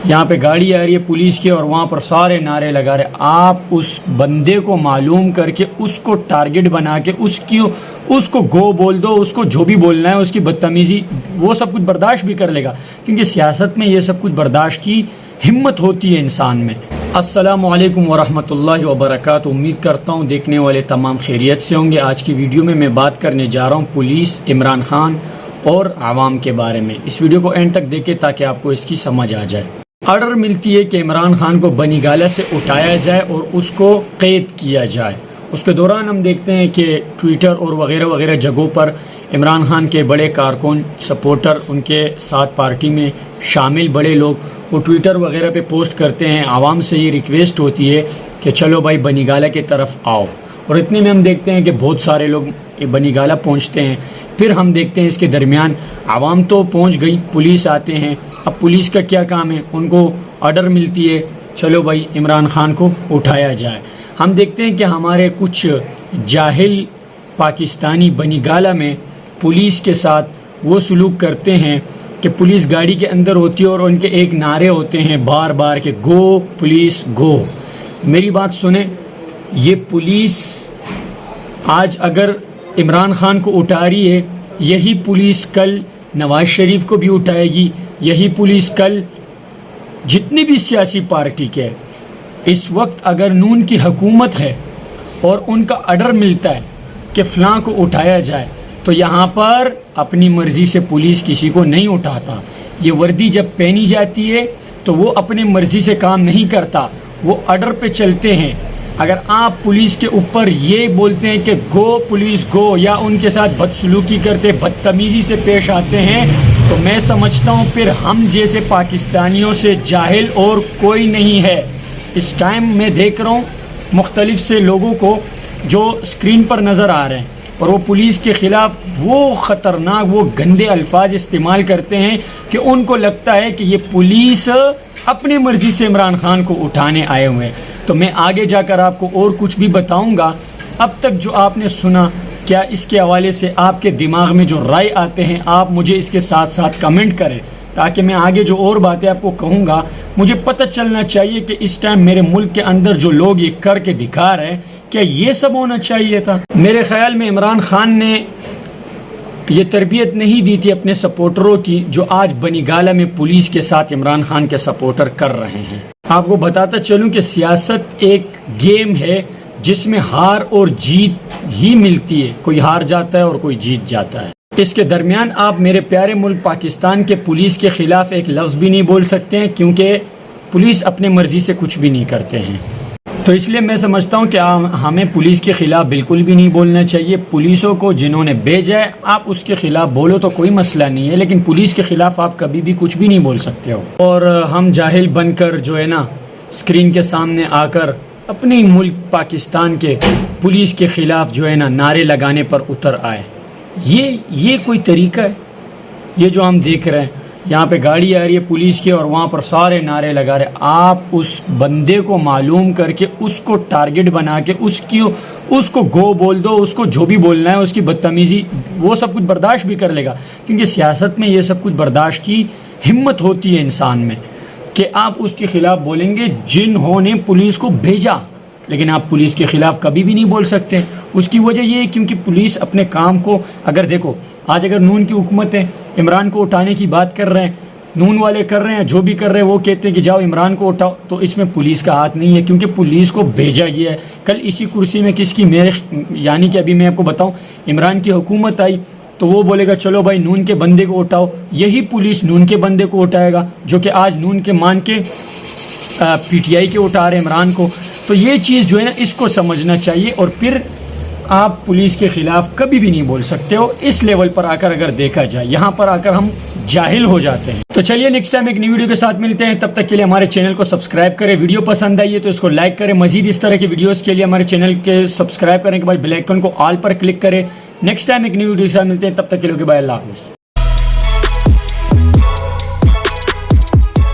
یہاں پہ گاڑی آ رہی ہے پولیس کی اور وہاں پر سارے نعرے لگا رہے. آپ اس بندے کو معلوم کر کے اس کو ٹارگٹ بنا کے اس کو گو بول دو, اس کو جو بھی بولنا ہے, اس کی بدتمیزی وہ سب کچھ برداشت بھی کر لے گا, کیونکہ سیاست میں یہ سب کچھ برداشت کی ہمت ہوتی ہے انسان میں. السلام علیکم ورحمۃ اللہ وبرکاتہ. امید کرتا ہوں دیکھنے والے تمام خیریت سے ہوں گے. آج کی ویڈیو میں بات کرنے جا رہا ہوں پولیس, عمران خان اور عوام کے بارے میں. اس ویڈیو کو اینڈ تک دیکھیں تاکہ آپ کو اس کی سمجھ آ جائے. آرڈر ملتی ہے کہ عمران خان کو بنی گالہ سے اٹھایا جائے اور اس کو قید کیا جائے. اس کے دوران ہم دیکھتے ہیں کہ ٹویٹر اور وغیرہ وغیرہ جگہوں پر عمران خان کے بڑے کارکن, سپورٹر, ان کے ساتھ پارٹی میں شامل بڑے لوگ وہ ٹویٹر وغیرہ پہ پوسٹ کرتے ہیں. عوام سے یہ ریکویسٹ ہوتی ہے کہ چلو بھائی بنی گالہ کی طرف آؤ, اور اتنے میں ہم دیکھتے ہیں کہ بہت سارے لوگ بنی گالہ پہنچتے ہیں. پھر ہم دیکھتے ہیں اس کے درمیان عوام تو پہنچ گئی, پولیس آتے ہیں. اب پولیس کا کیا کام ہے, ان کو آرڈر ملتی ہے چلو بھائی عمران خان کو اٹھایا جائے. ہم دیکھتے ہیں کہ ہمارے کچھ جاہل پاکستانی بنی گالہ میں پولیس کے ساتھ وہ سلوک کرتے ہیں کہ پولیس گاڑی کے اندر ہوتی ہے اور ان کے ایک نعرے ہوتے ہیں بار بار کہ گو پولیس گو. میری بات سنیں, یہ پولیس آج اگر عمران خان کو اٹھا رہی ہے, یہی پولیس کل نواز شریف کو بھی اٹھائے گی. یہی پولیس کل جتنی بھی سیاسی پارٹی کے, اس وقت اگر نون کی حکومت ہے اور ان کا آرڈر ملتا ہے کہ فلاں کو اٹھایا جائے, تو یہاں پر اپنی مرضی سے پولیس کسی کو نہیں اٹھاتا. یہ وردی جب پہنی جاتی ہے تو وہ اپنی مرضی سے کام نہیں کرتا, وہ آرڈر پہ چلتے ہیں. اگر آپ پولیس کے اوپر یہ بولتے ہیں کہ گو پولیس گو, یا ان کے ساتھ بدسلوکی کرتے, بدتمیزی سے پیش آتے ہیں, تو میں سمجھتا ہوں پھر ہم جیسے پاکستانیوں سے جاہل اور کوئی نہیں ہے. اس ٹائم میں دیکھ رہا ہوں مختلف سے لوگوں کو جو اسکرین پر نظر آ رہے ہیں, اور وہ پولیس کے خلاف وہ خطرناک وہ گندے الفاظ استعمال کرتے ہیں کہ ان کو لگتا ہے کہ یہ پولیس اپنی مرضی سے عمران خان کو اٹھانے آئے ہوئے ہیں. تو میں آگے جا کر آپ کو اور کچھ بھی بتاؤں گا. اب تک جو آپ نے سنا, کیا اس کے حوالے سے آپ کے دماغ میں جو رائے آتے ہیں آپ مجھے اس کے ساتھ ساتھ کمنٹ کریں, تاکہ میں آگے جو اور باتیں آپ کو کہوں گا مجھے پتہ چلنا چاہیے کہ اس ٹائم میرے ملک کے اندر جو لوگ یہ کر کے دکھا رہے ہیں کیا یہ سب ہونا چاہیے تھا. میرے خیال میں عمران خان نے یہ تربیت نہیں دی تھی اپنے سپورٹروں کی, جو آج بنی گالہ میں پولیس کے ساتھ عمران خان کے سپورٹر کر رہے ہیں. آپ کو بتاتا چلوں کہ سیاست ایک گیم ہے جس میں ہار اور جیت ہی ملتی ہے, کوئی ہار جاتا ہے اور کوئی جیت جاتا ہے. اس کے درمیان آپ میرے پیارے ملک پاکستان کے پولیس کے خلاف ایک لفظ بھی نہیں بول سکتے ہیں, کیونکہ پولیس اپنے مرضی سے کچھ بھی نہیں کرتے ہیں. تو اس لیے میں سمجھتا ہوں کہ ہمیں پولیس کے خلاف بالکل بھی نہیں بولنا چاہیے. پولیسوں کو جنہوں نے بھیجا ہے آپ اس کے خلاف بولو تو کوئی مسئلہ نہیں ہے, لیکن پولیس کے خلاف آپ کبھی بھی کچھ بھی نہیں بول سکتے ہو. اور ہم جاہل بن کر جو ہے نا اسکرین کے سامنے آ کر اپنے ملک پاکستان کے پولیس کے خلاف جو ہے نا نعرے لگانے پر اتر آئے. یہ کوئی طریقہ ہے؟ یہ جو ہم دیکھ رہے ہیں یہاں پہ گاڑی آ رہی ہے پولیس کی اور وہاں پر سارے نعرے لگا رہے. آپ اس بندے کو معلوم کر کے اس کو ٹارگٹ بنا کے اس کو گو بول دو, اس کو جو بھی بولنا ہے, اس کی بدتمیزی وہ سب کچھ برداشت بھی کر لے گا, کیونکہ سیاست میں یہ سب کچھ برداشت کی ہمت ہوتی ہے انسان میں کہ آپ اس کے خلاف بولیں گے جنہوں نے پولیس کو بھیجا, لیکن آپ پولیس کے خلاف کبھی بھی نہیں بول سکتے. اس کی وجہ یہ ہے کیونکہ پولیس اپنے کام کو, اگر دیکھو آج اگر نون کی حکومت ہے عمران کو اٹھانے کی بات کر رہے ہیں, نون والے کر رہے ہیں, جو بھی کر رہے ہیں وہ کہتے ہیں کہ جاؤ عمران کو اٹھاؤ, تو اس میں پولیس کا ہاتھ نہیں ہے, کیونکہ پولیس کو بھیجا گیا ہے. کل اسی کرسی میں کس کی, یعنی کہ ابھی میں آپ کو بتاؤں, عمران کی حکومت آئی تو وہ بولے گا چلو بھائی نون کے بندے کو اٹھاؤ, یہی پولیس نون کے بندے کو اٹھائے گا, جو کہ آج نون کے مان کے پی ٹی آئی کے اٹھا رہے عمران کو. تو یہ چیز جو ہے نا اس کو سمجھنا چاہیے, اور پھر آپ پولیس کے خلاف کبھی بھی نہیں بول سکتے ہو. اس لیول پر آ کر اگر دیکھا جائے یہاں پر آ کر ہم جاہل ہو جاتے ہیں. تو چلیے نیکسٹ ٹائم ایک نئی ویڈیو کے ساتھ ملتے ہیں, تب تک کے لیے ہمارے چینل کو سبسکرائب کریں. ویڈیو پسند آئی ہے تو اس کو لائک کریں. مزید اس طرح کی ویڈیوز کے لیے ہمارے چینل کے سبسکرائب کرنے کے بعد بیل آئیکن کو آل پر کلک کریں. نیکسٹ ٹائم ایک نئی ویڈیو کے ساتھ ملتے ہیں, تب تک کے لیے بائے, اللہ حافظ.